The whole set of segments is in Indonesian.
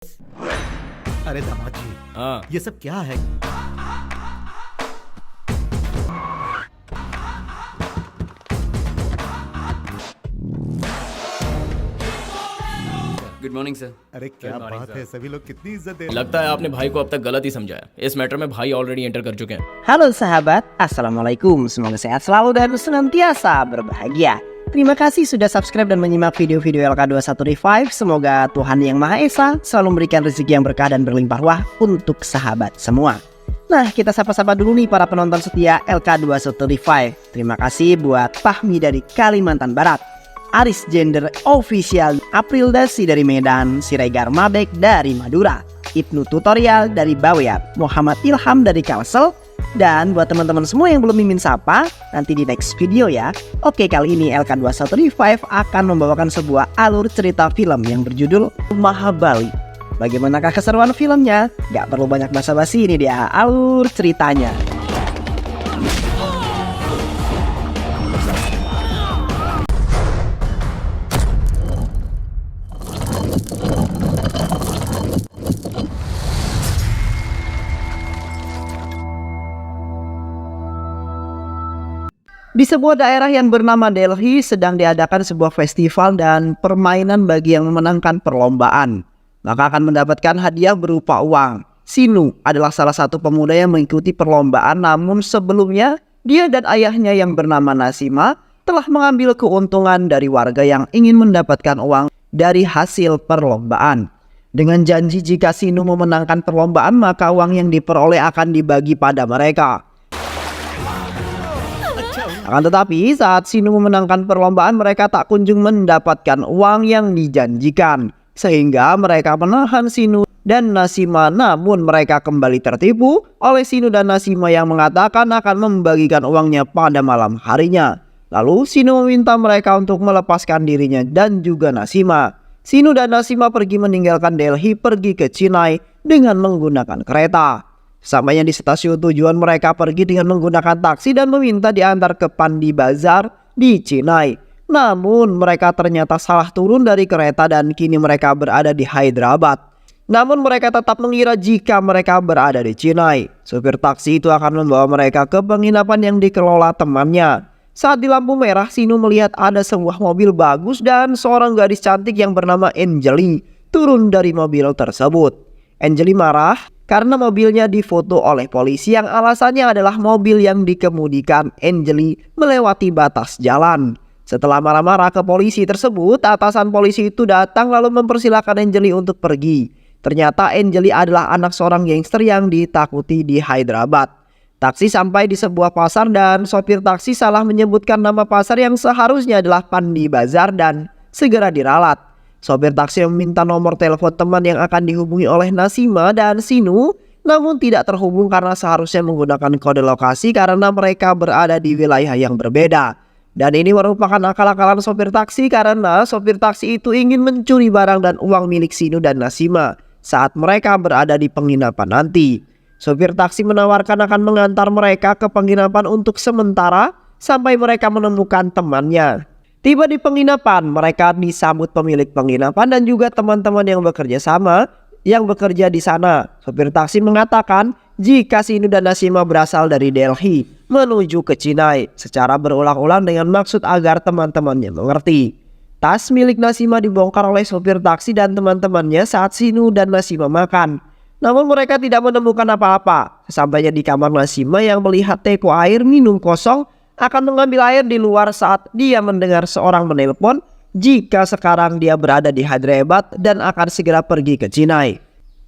अरे दामाद जी, हाँ। ये सब क्या है? Good morning sir. अरे क्या Good morning, बात sir. है, सभी लोग कितनी इज्जत दे रहे हैं। लगता है आपने भाई को अब तक गलत ही समझा है। इस मैटर में भाई ऑलरेडी एंटर कर चुके हैं। Halo sahabat, Assalamualaikum. Semoga sehat selalu dan senantiasa berbahagia. Terima kasih sudah subscribe dan menyimak video-video LK21 Revive. Semoga Tuhan Yang Maha Esa selalu memberikan rezeki yang berkah dan berlimpah ruah untuk sahabat semua. Nah, kita sapa-sapa dulu nih para penonton setia LK21 Revive. Terima kasih buat Fahmi dari Kalimantan Barat, Aris Gender Official, April Dasi dari Medan, Siregar Mabek dari Madura, Ibnu Tutorial dari Bawean, Muhammad Ilham dari Kalsel. Dan buat teman-teman semua yang belum mimin sapa, nanti di next video ya. Oke, kali ini LK21 Revive akan membawakan sebuah alur cerita film yang berjudul Mahabali. Bagaimanakah keseruan filmnya? Gak perlu banyak basa-basi, ini dia alur ceritanya. Di sebuah daerah yang bernama Delhi sedang diadakan sebuah festival dan permainan bagi yang memenangkan perlombaan. Maka akan mendapatkan hadiah berupa uang. Sinu adalah salah satu pemuda yang mengikuti perlombaan, namun sebelumnya dia dan ayahnya yang bernama Nasima telah mengambil keuntungan dari warga yang ingin mendapatkan uang dari hasil perlombaan. Dengan janji jika Sinu memenangkan perlombaan, maka uang yang diperoleh akan dibagi pada mereka. Akan tetapi saat Sinu memenangkan perlombaan, mereka tak kunjung mendapatkan uang yang dijanjikan. Sehingga mereka menahan Sinu dan Nasima, namun mereka kembali tertipu oleh Sinu dan Nasima yang mengatakan akan membagikan uangnya pada malam harinya. Lalu Sinu meminta mereka untuk melepaskan dirinya dan juga Nasima. Sinu dan Nasima pergi meninggalkan Delhi, pergi ke Chennai dengan menggunakan kereta. Sampainya di stasiun tujuan, mereka pergi dengan menggunakan taksi dan meminta diantar ke Pandi Bazar di Chennai. Namun mereka ternyata salah turun dari kereta dan kini mereka berada di Hyderabad. Namun mereka tetap mengira jika mereka berada di Chennai. Supir taksi itu akan membawa mereka ke penginapan yang dikelola temannya. Saat di lampu merah, Sinu melihat ada sebuah mobil bagus dan seorang gadis cantik yang bernama Anjali turun dari mobil tersebut. Anjali marah karena mobilnya difoto oleh polisi yang alasannya adalah mobil yang dikemudikan Anjali melewati batas jalan. Setelah marah-marah ke polisi tersebut, atasan polisi itu datang lalu mempersilahkan Anjali untuk pergi. Ternyata Anjali adalah anak seorang gangster yang ditakuti di Hyderabad. Taksi sampai di sebuah pasar dan sopir taksi salah menyebutkan nama pasar yang seharusnya adalah Pandi Bazar dan segera diralat. Sopir taksi meminta nomor telepon teman yang akan dihubungi oleh Nasima dan Sinu, namun tidak terhubung karena seharusnya menggunakan kode lokasi karena mereka berada di wilayah yang berbeda. Dan ini merupakan akal-akalan sopir taksi karena sopir taksi itu ingin mencuri barang dan uang milik Sinu dan Nasima saat mereka berada di penginapan nanti. Sopir taksi menawarkan akan mengantar mereka ke penginapan untuk sementara sampai mereka menemukan temannya. Tiba di penginapan, mereka disambut pemilik penginapan dan juga teman-teman yang bekerja di sana. Sopir taksi mengatakan jika Sinu dan Nasima berasal dari Delhi menuju ke Chennai secara berulang-ulang dengan maksud agar teman-temannya mengerti. Tas milik Nasima dibongkar oleh sopir taksi dan teman-temannya saat Sinu dan Nasima makan. Namun mereka tidak menemukan apa-apa. Sesampainya di kamar, Nasima yang melihat teko air minum kosong akan mengambil air di luar saat dia mendengar seorang menelpon jika sekarang dia berada di Hyderabad dan akan segera pergi ke Chennai.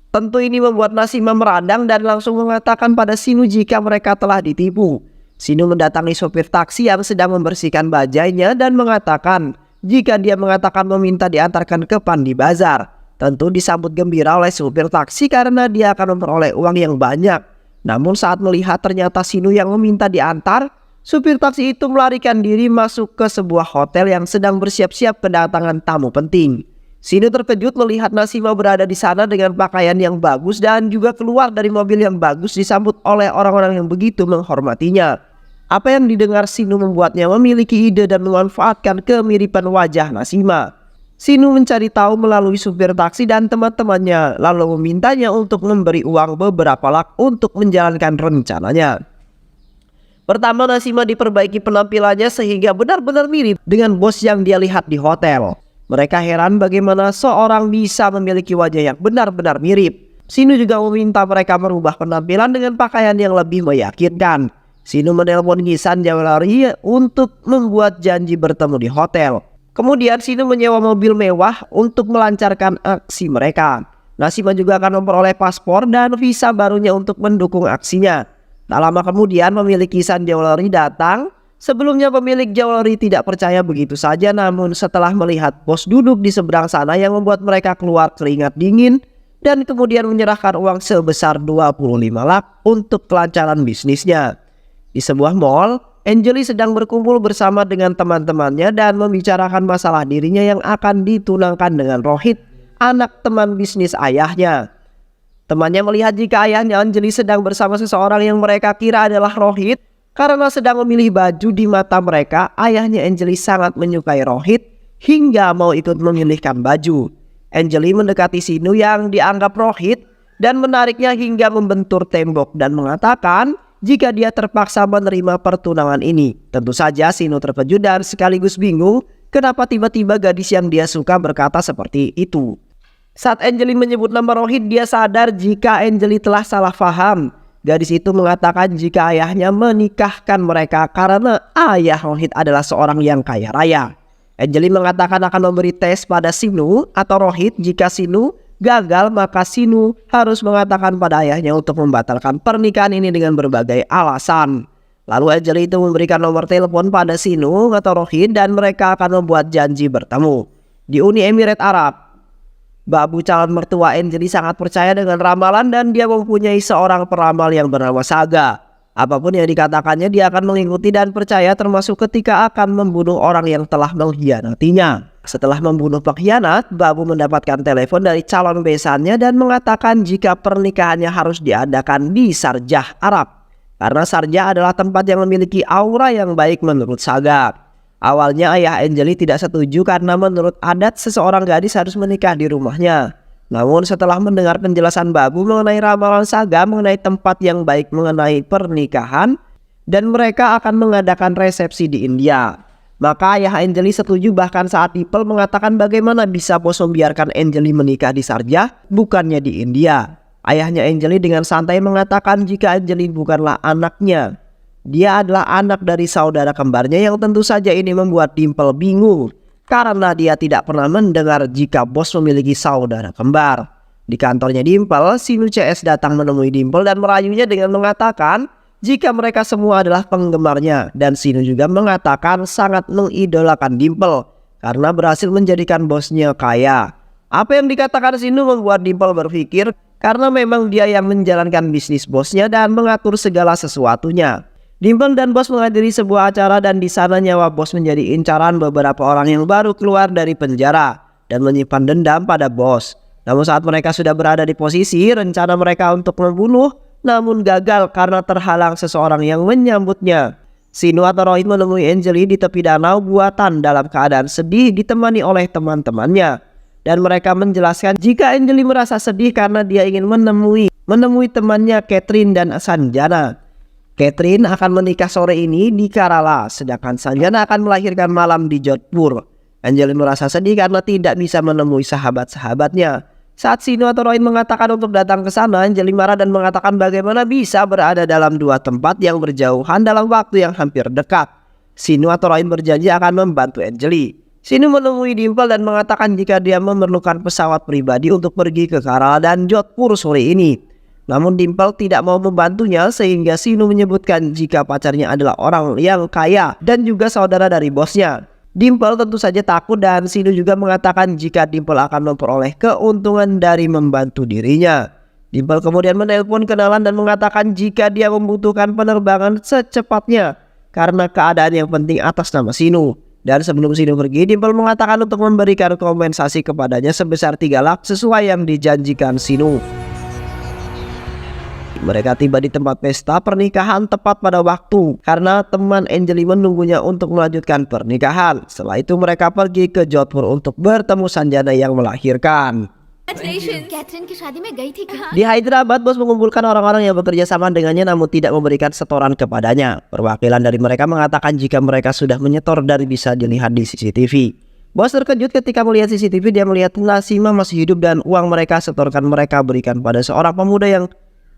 Tentu ini membuat Nasima meradang dan langsung mengatakan pada Sinu jika mereka telah ditipu. Sinu mendatangi sopir taksi yang sedang membersihkan bajainya dan mengatakan jika dia mengatakan meminta diantarkan ke Pandi Bazar. Tentu disambut gembira oleh supir taksi karena dia akan memperoleh uang yang banyak. Namun saat melihat ternyata Sinu yang meminta diantar, supir taksi itu melarikan diri masuk ke sebuah hotel yang sedang bersiap-siap kedatangan tamu penting. Sinu terkejut melihat Nasima berada di sana dengan pakaian yang bagus dan juga keluar dari mobil yang bagus disambut oleh orang-orang yang begitu menghormatinya. Apa yang didengar Sinu membuatnya memiliki ide dan memanfaatkan kemiripan wajah Nasima. Sinu mencari tahu melalui supir taksi dan teman-temannya, lalu memintanya untuk memberi uang beberapa lak untuk menjalankan rencananya. Pertama, Nasima diperbaiki penampilannya sehingga benar-benar mirip dengan bos yang dia lihat di hotel. Mereka heran bagaimana seorang bisa memiliki wajah yang benar-benar mirip. Sinu juga meminta mereka merubah penampilan dengan pakaian yang lebih meyakinkan. Sinu menelpon Gisan Jawelry untuk membuat janji bertemu di hotel. Kemudian Sinu menyewa mobil mewah untuk melancarkan aksi mereka. Nasima juga akan memperoleh paspor dan visa barunya untuk mendukung aksinya. Tak lama kemudian pemilik Gisan Jawelry datang. Sebelumnya pemilik Jawelry tidak percaya begitu saja, namun setelah melihat bos duduk di seberang sana yang membuat mereka keluar keringat dingin dan kemudian menyerahkan uang sebesar 25 lak untuk kelancaran bisnisnya. Di sebuah mall, Anjali sedang berkumpul bersama dengan teman-temannya dan membicarakan masalah dirinya yang akan ditunangkan dengan Rohit, anak teman bisnis ayahnya. Temannya melihat jika ayahnya Anjali sedang bersama seseorang yang mereka kira adalah Rohit. Karena sedang memilih baju di mata mereka, ayahnya Anjali sangat menyukai Rohit hingga mau ikut memilihkan baju. Anjali mendekati Sinu yang dianggap Rohit dan menariknya hingga membentur tembok dan mengatakan jika dia terpaksa menerima pertunangan ini. Tentu saja Sinu terkejut dan sekaligus bingung kenapa tiba-tiba gadis yang dia suka berkata seperti itu. Saat Anjali menyebut nama Rohit, dia sadar jika Anjali telah salah paham. Gadis itu mengatakan jika ayahnya menikahkan mereka karena ayah Rohit adalah seorang yang kaya raya. Anjali mengatakan akan memberi tes pada Sinu atau Rohit. Jika Sinu gagal, maka Sinu harus mengatakan pada ayahnya untuk membatalkan pernikahan ini dengan berbagai alasan. Lalu Anjali itu memberikan nomor telepon pada Sinu atau Rohit dan mereka akan membuat janji bertemu di Uni Emirat Arab. Babu calon mertua Anjali sangat percaya dengan ramalan dan dia mempunyai seorang peramal yang bernama Saga. Apapun yang dikatakannya dia akan mengikuti dan percaya, termasuk ketika akan membunuh orang yang telah mengkhianatinya. Setelah membunuh pengkhianat, Babu mendapatkan telepon dari calon besannya dan mengatakan jika pernikahannya harus diadakan di Sharjah, Arab. Karena Sharjah adalah tempat yang memiliki aura yang baik menurut Saga. Awalnya ayah Anjali tidak setuju karena menurut adat seseorang gadis harus menikah di rumahnya. Namun setelah mendengar penjelasan Babu mengenai ramalan Saga mengenai tempat yang baik mengenai pernikahan dan mereka akan mengadakan resepsi di India, maka ayah Anjali setuju. Bahkan saat Dimple mengatakan bagaimana bisa bos membiarkan Anjali menikah di Sharjah bukannya di India. Ayahnya Anjali dengan santai mengatakan jika Anjali bukanlah anaknya. Dia adalah anak dari saudara kembarnya yang tentu saja ini membuat Dimple bingung. Karena dia tidak pernah mendengar jika bos memiliki saudara kembar. Di kantornya Dimple, Sinu CS datang menemui Dimple dan merayunya dengan mengatakan jika mereka semua adalah penggemarnya. Dan Sinu juga mengatakan sangat mengidolakan Dimple karena berhasil menjadikan bosnya kaya. Apa yang dikatakan Sinu membuat Dimple berpikir karena memang dia yang menjalankan bisnis bosnya dan mengatur segala sesuatunya. Dimple dan bos menghadiri sebuah acara dan di sana nyawa bos menjadi incaran beberapa orang yang baru keluar dari penjara dan menyimpan dendam pada bos. Namun saat mereka sudah berada di posisi rencana mereka untuk membunuh, namun gagal karena terhalang seseorang yang menyambutnya. Sinu atau Rohit menemui Anjali di tepi danau buatan dalam keadaan sedih ditemani oleh teman-temannya. Dan mereka menjelaskan jika Anjali merasa sedih karena dia ingin menemui temannya Catherine dan Sanjana. Catherine akan menikah sore ini di Kerala, sedangkan Sanjana akan melahirkan malam di Jodhpur. Anjali merasa sedih karena tidak bisa menemui sahabat-sahabatnya. Saat Sinu atau Rohit mengatakan untuk datang ke sana, Anjali marah dan mengatakan bagaimana bisa berada dalam dua tempat yang berjauhan dalam waktu yang hampir dekat. Sinu atau Rohit berjanji akan membantu Anjali. Sinu menemui Dimple dan mengatakan jika dia memerlukan pesawat pribadi untuk pergi ke Kerala dan Jodhpur sore ini. Namun Dimple tidak mau membantunya sehingga Sinu menyebutkan jika pacarnya adalah orang yang kaya dan juga saudara dari bosnya. Dimple tentu saja takut dan Sinu juga mengatakan jika Dimple akan memperoleh keuntungan dari membantu dirinya. Dimple kemudian menelpon kenalan dan mengatakan jika dia membutuhkan penerbangan secepatnya karena keadaan yang penting atas nama Sinu. Dan sebelum Sinu pergi, Dimple mengatakan untuk memberikan kompensasi kepadanya sebesar 3 lak sesuai yang dijanjikan Sinu. Mereka tiba di tempat pesta pernikahan tepat pada waktu karena teman Anjali menunggunya untuk melanjutkan pernikahan. Setelah itu mereka pergi ke Jodhpur untuk bertemu Sanjana yang melahirkan. Catherine की शादी में गई थी क्या? Di Hyderabad, bos mengumpulkan orang-orang yang bekerja sama dengannya namun tidak memberikan setoran kepadanya. Perwakilan dari mereka mengatakan jika mereka sudah menyetor dan bisa dilihat di CCTV. Bos terkejut ketika melihat CCTV. Dia melihat Nasima masih hidup dan uang mereka setorkan mereka berikan pada seorang pemuda yang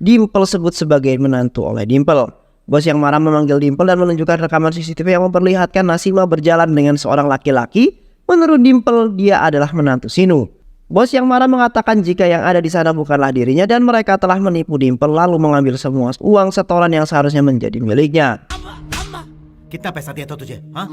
Dimple sebut sebagai menantu oleh Dimple. Bos yang marah memanggil Dimple dan menunjukkan rekaman CCTV yang memperlihatkan Nasima berjalan dengan seorang laki-laki. Menurut Dimple, dia adalah menantu Sinu. Bos yang marah mengatakan jika yang ada di sana bukanlah dirinya dan mereka telah menipu Dimple lalu mengambil semua uang setoran yang seharusnya menjadi miliknya. कितना पैसा दिया था तुझे? हाँ?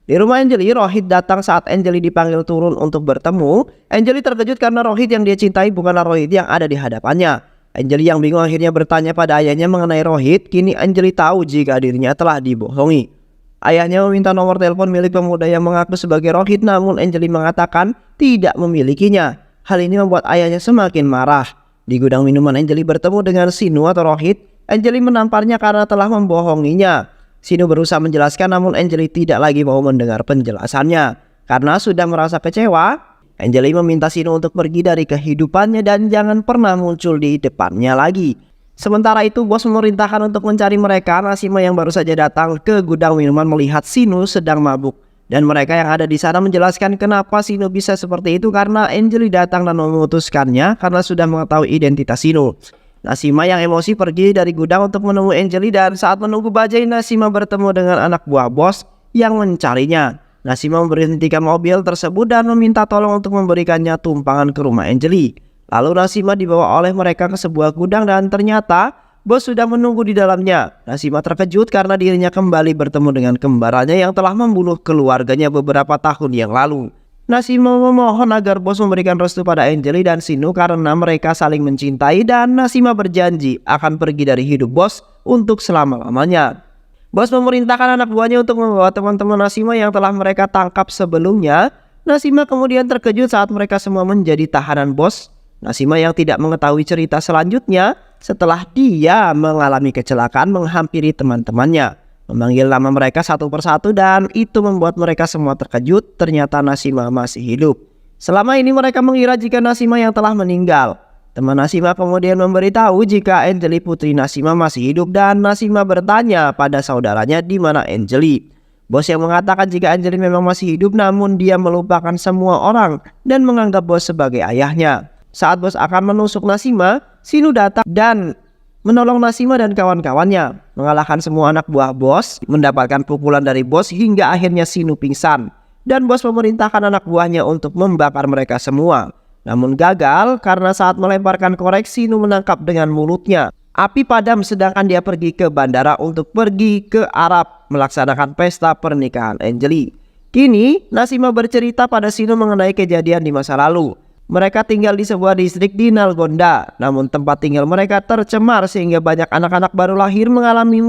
Di rumah Anjali, Rohit datang saat Anjali dipanggil turun untuk bertemu. Anjali terkejut karena Rohit yang dia cintai bukanlah Rohit yang ada di hadapannya. Anjali yang bingung akhirnya bertanya pada ayahnya mengenai Rohit. Kini Anjali tahu jika dirinya telah dibohongi. Ayahnya meminta nomor telepon milik pemuda yang mengaku sebagai Rohit, namun Anjali mengatakan tidak memilikinya. Hal ini membuat ayahnya semakin marah. Di gudang minuman, Anjali bertemu dengan Sinu atau Rohit. Anjali menamparnya karena telah membohonginya. Sinu berusaha menjelaskan namun Anjali tidak lagi mau mendengar penjelasannya. Karena sudah merasa kecewa, Anjali meminta Sinu untuk pergi dari kehidupannya dan jangan pernah muncul di depannya lagi. Sementara itu, bos memerintahkan untuk mencari mereka. Nasima yang baru saja datang ke gudang minuman melihat Sinu sedang mabuk. Dan mereka yang ada di sana menjelaskan kenapa Sinu bisa seperti itu karena Anjali datang dan memutuskannya karena sudah mengetahui identitas Sinu. Nasima yang emosi pergi dari gudang untuk menemui Anjali dan saat menunggu bajai, Nasima bertemu dengan anak buah bos yang mencarinya. Nasima memberhentikan mobil tersebut dan meminta tolong untuk memberikannya tumpangan ke rumah Anjali. Lalu Nasima dibawa oleh mereka ke sebuah gudang dan ternyata bos sudah menunggu di dalamnya. Nasima terkejut karena dirinya kembali bertemu dengan kembarannya yang telah membunuh keluarganya beberapa tahun yang lalu. Nasima memohon agar bos memberikan restu pada Anjali dan Sinu karena mereka saling mencintai dan Nasima berjanji akan pergi dari hidup bos untuk selama-lamanya. Bos memerintahkan anak buahnya untuk membawa teman-teman Nasima yang telah mereka tangkap sebelumnya. Nasima kemudian terkejut saat mereka semua menjadi tahanan bos. Nasima yang tidak mengetahui cerita selanjutnya setelah dia mengalami kecelakaan menghampiri teman-temannya, memanggil nama mereka satu persatu dan itu membuat mereka semua terkejut. Ternyata Nasima masih hidup. Selama ini mereka mengira jika Nasima yang telah meninggal. Teman Nasima kemudian memberitahu jika Anjali putri Nasima masih hidup dan Nasima bertanya pada saudaranya di mana Anjali. Bos yang mengatakan jika Anjali memang masih hidup namun dia melupakan semua orang dan menganggap bos sebagai ayahnya. Saat bos akan menusuk Nasima, Sinu datang dan menolong Nasima dan kawan-kawannya. Mengalahkan semua anak buah bos, mendapatkan pukulan dari bos hingga akhirnya Sinu pingsan. Dan bos memerintahkan anak buahnya untuk membakar mereka semua. Namun gagal karena saat melemparkan korek, Sinu menangkap dengan mulutnya. Api padam sedangkan dia pergi ke bandara untuk pergi ke Arab melaksanakan pesta pernikahan Anjali. Kini Nasima bercerita pada Sinu mengenai kejadian di masa lalu. Mereka tinggal di sebuah distrik di Nalgonda, namun tempat tinggal mereka tercemar sehingga banyak anak-anak baru lahir mengalami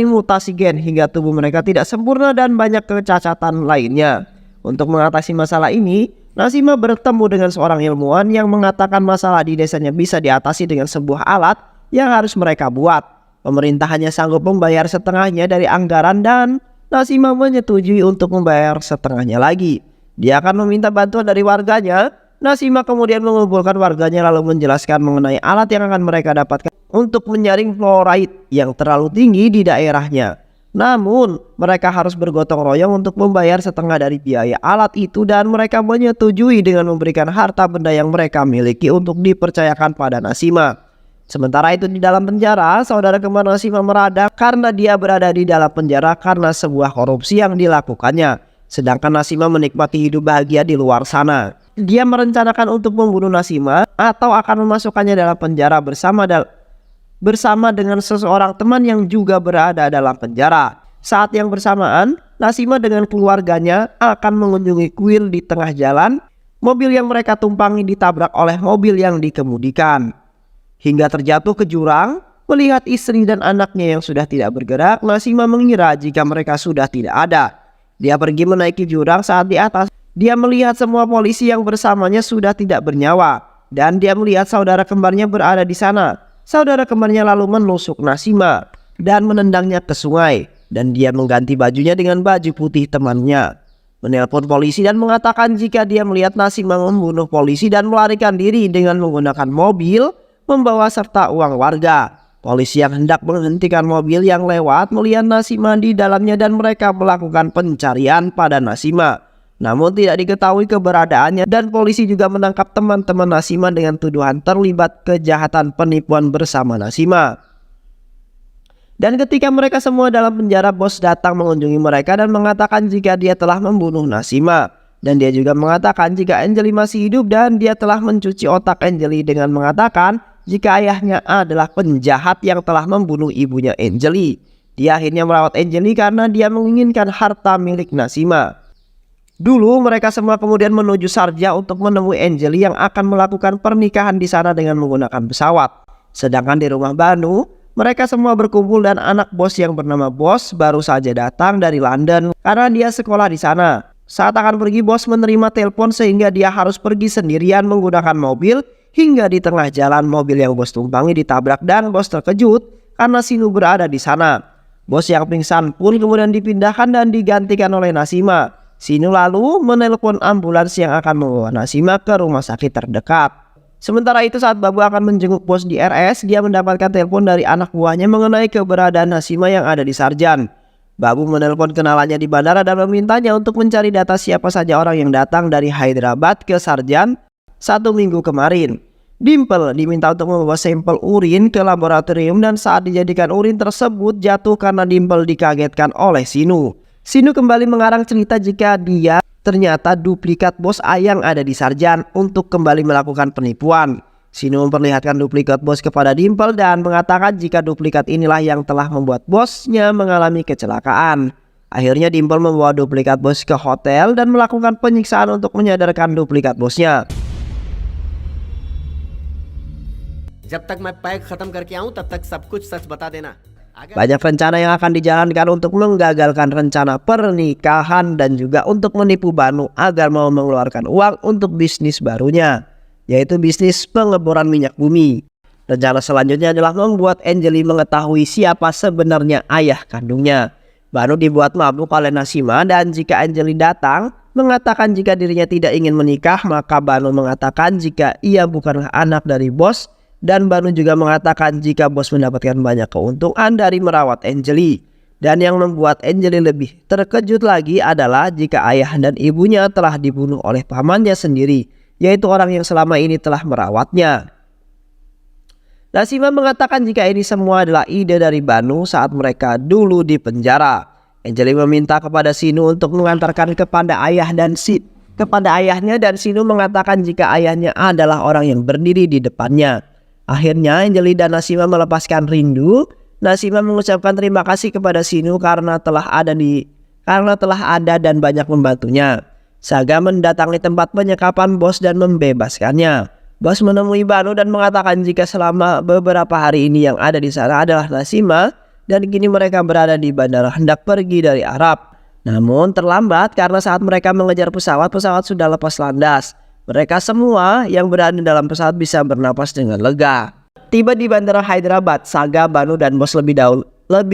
mutasi gen hingga tubuh mereka tidak sempurna dan banyak kecacatan lainnya. Untuk mengatasi masalah ini, Nasima bertemu dengan seorang ilmuwan yang mengatakan masalah di desanya bisa diatasi dengan sebuah alat yang harus mereka buat. Pemerintah hanya sanggup membayar setengahnya dari anggaran dan Nasima menyetujui untuk membayar setengahnya lagi. Dia akan meminta bantuan dari warganya. Nasima kemudian mengumpulkan warganya lalu menjelaskan mengenai alat yang akan mereka dapatkan untuk menyaring fluoride yang terlalu tinggi di daerahnya. Namun mereka harus bergotong royong untuk membayar setengah dari biaya alat itu dan mereka menyetujui dengan memberikan harta benda yang mereka miliki untuk dipercayakan pada Nasima. Sementara itu di dalam penjara, saudara kembar Nasima merada karena dia berada di dalam penjara karena sebuah korupsi yang dilakukannya. Sedangkan Nasima menikmati hidup bahagia di luar sana. Dia merencanakan untuk membunuh Nasima atau akan memasukkannya dalam penjara bersama dengan seseorang teman yang juga berada dalam penjara. Saat yang bersamaan, Nasima dengan keluarganya akan mengunjungi kuil di tengah jalan. Mobil yang mereka tumpangi ditabrak oleh mobil yang dikemudikan hingga terjatuh ke jurang. Melihat istri dan anaknya yang sudah tidak bergerak, Nasima mengira jika mereka sudah tidak ada. Dia pergi menaiki jurang. Saat di atas, dia melihat semua polisi yang bersamanya sudah tidak bernyawa dan dia melihat saudara kembarnya berada di sana. saudara kembarnya lalu menusuk Nasima dan menendangnya ke sungai, dan dia mengganti bajunya dengan baju putih temannya. Menelpon polisi dan mengatakan jika dia melihat Nasima membunuh polisi dan melarikan diri dengan menggunakan mobil membawa serta uang warga. Polisi yang hendak menghentikan mobil yang lewat melihat Nasima di dalamnya dan mereka melakukan pencarian pada Nasima. Namun tidak diketahui keberadaannya, dan polisi juga menangkap teman-teman Nasima dengan tuduhan terlibat kejahatan penipuan bersama Nasima. Dan ketika mereka semua dalam penjara, bos datang mengunjungi mereka dan mengatakan jika dia telah membunuh Nasima. Dan dia juga mengatakan jika Anjali masih hidup dan dia telah mencuci otak Anjali dengan mengatakan jika ayahnya adalah penjahat yang telah membunuh ibunya Anjali. Dia akhirnya merawat Anjali karena dia menginginkan harta milik Nasima. Dulu mereka semua kemudian menuju Sharjah untuk menemui Anjali yang akan melakukan pernikahan di sana dengan menggunakan pesawat. Sedangkan di rumah Banu, mereka semua berkumpul dan anak bos yang bernama Bos baru saja datang dari London karena dia sekolah di sana. Saat akan pergi, bos menerima telepon sehingga dia harus pergi sendirian menggunakan mobil. Hingga di tengah jalan mobil yang bos tumpangi ditabrak dan bos terkejut karena Sinu berada di sana. Bos yang pingsan pun kemudian dipindahkan dan digantikan oleh Nasima. Sinu lalu menelpon ambulans yang akan membawa Nasima ke rumah sakit terdekat. Sementara itu saat Babu akan menjenguk bos di RS, dia mendapatkan telepon dari anak buahnya mengenai keberadaan Nasima yang ada di Sarjan. Babu menelpon kenalannya di bandara dan memintanya untuk mencari data siapa saja orang yang datang dari Hyderabad ke Sarjan 1 minggu kemarin. Dimple diminta untuk membawa sampel urin ke laboratorium dan saat dijadikan urin tersebut jatuh karena Dimple dikagetkan oleh Sinu. Sinu kembali mengarang cerita jika dia ternyata duplikat bos A yang ada di Sarjan untuk kembali melakukan penipuan. Sinu memperlihatkan duplikat bos kepada Dimple dan mengatakan jika duplikat inilah yang telah membuat bosnya mengalami kecelakaan. Akhirnya Dimple membawa duplikat bos ke hotel dan melakukan penyiksaan untuk menyadarkan duplikat bosnya. जब तक मैं पैक खत्म करके आऊं तब तक सब कुछ सच बता देना. Banyak rencana yang akan dijalankan untuk menggagalkan rencana pernikahan dan juga untuk menipu Banu agar mau mengeluarkan uang untuk bisnis barunya, yaitu bisnis pengeboran minyak bumi. Rencana selanjutnya adalah membuat Anjali mengetahui siapa sebenarnya ayah kandungnya. Banu dibuat mabuk oleh Nasima dan jika Anjali datang mengatakan jika dirinya tidak ingin menikah, maka Banu mengatakan jika ia bukanlah anak dari bos. Dan Banu juga mengatakan jika bos mendapatkan banyak keuntungan dari merawat Anjali. Dan yang membuat Anjali lebih terkejut lagi adalah jika ayah dan ibunya telah dibunuh oleh pamannya sendiri, yaitu orang yang selama ini telah merawatnya. Nasima mengatakan jika ini semua adalah ide dari Banu saat mereka dulu di penjara. Anjali meminta kepada Sinu untuk mengantarkan kepada ayahnya dan Sinu mengatakan jika ayahnya adalah orang yang berdiri di depannya. Akhirnya Anjali dan Nasima melepaskan rindu. Nasima mengucapkan terima kasih kepada Sinu karena telah ada dan banyak membantunya. Saga mendatangi tempat penyekapan bos dan membebaskannya. Bos menemui Banu dan mengatakan jika selama beberapa hari ini yang ada di sana adalah Nasima dan kini mereka berada di bandara hendak pergi dari Arab. Namun terlambat karena saat mereka mengejar pesawat sudah lepas landas. Mereka semua yang berada dalam pesawat bisa bernapas dengan lega. Tiba di bandara Hyderabad, Saga, Banu dan bos lebih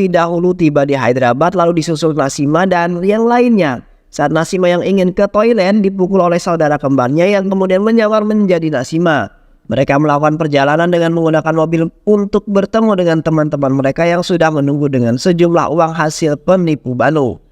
dahulu tiba di Hyderabad lalu disusul Nasima dan yang lainnya. Saat Nasima yang ingin ke toilet dipukul oleh saudara kembarnya yang kemudian menyamar menjadi Nasima. Mereka melakukan perjalanan dengan menggunakan mobil untuk bertemu dengan teman-teman mereka yang sudah menunggu dengan sejumlah uang hasil penipu Banu.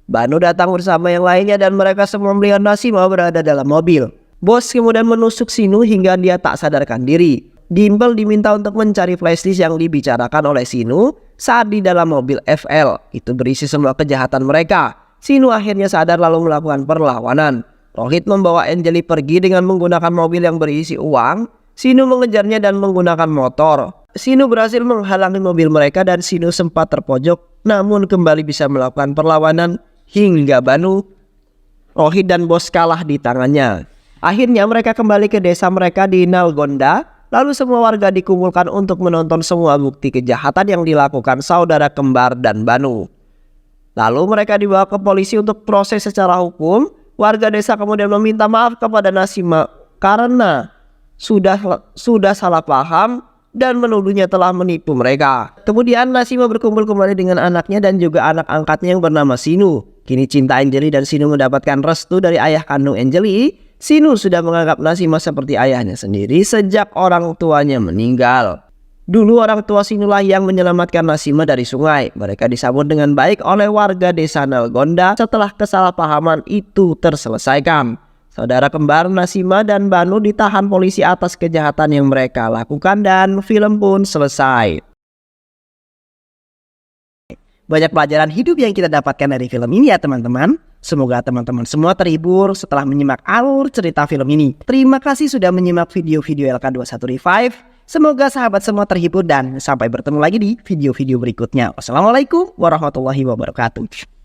Banu datang bersama yang lainnya dan mereka semua melihat Nasima berada dalam mobil. Bos kemudian menusuk Sinu hingga dia tak sadarkan diri. Dimple diminta untuk mencari flashdisk yang dibicarakan oleh Sinu saat di dalam mobil FL. Itu berisi semua kejahatan mereka. Sinu akhirnya sadar lalu melakukan perlawanan. Rohit membawa Anjali pergi dengan menggunakan mobil yang berisi uang. Sinu mengejarnya dan menggunakan motor. Sinu berhasil menghalangi mobil mereka dan Sinu sempat terpojok namun kembali bisa melakukan perlawanan hingga Banu, Rohit dan bos kalah di tangannya. Akhirnya mereka kembali ke desa mereka di Nalgonda. Lalu semua warga dikumpulkan untuk menonton semua bukti kejahatan yang dilakukan saudara kembar dan Banu. Lalu mereka dibawa ke polisi untuk proses secara hukum. Warga desa kemudian meminta maaf kepada Nasima karena sudah salah paham dan menuduhnya telah menipu mereka. Kemudian Nasima berkumpul kembali dengan anaknya dan juga anak angkatnya yang bernama Sinu. Kini cinta Anjali dan Sinu mendapatkan restu dari ayah kandung Anjali. Sinu sudah menganggap Nasima seperti ayahnya sendiri sejak orang tuanya meninggal. Dulu orang tua Sinulah yang menyelamatkan Nasima dari sungai. Mereka disambut dengan baik oleh warga desa Nalgonda setelah kesalahpahaman itu terselesaikan. Saudara kembar Nasima dan Banu ditahan polisi atas kejahatan yang mereka lakukan dan film pun selesai. Banyak pelajaran hidup yang kita dapatkan dari film ini ya teman-teman. Semoga teman-teman semua terhibur setelah menyimak alur cerita film ini. Terima kasih sudah menyimak video-video LK21 Revive. Semoga sahabat semua terhibur dan sampai bertemu lagi di video-video berikutnya. Wassalamualaikum warahmatullahi wabarakatuh.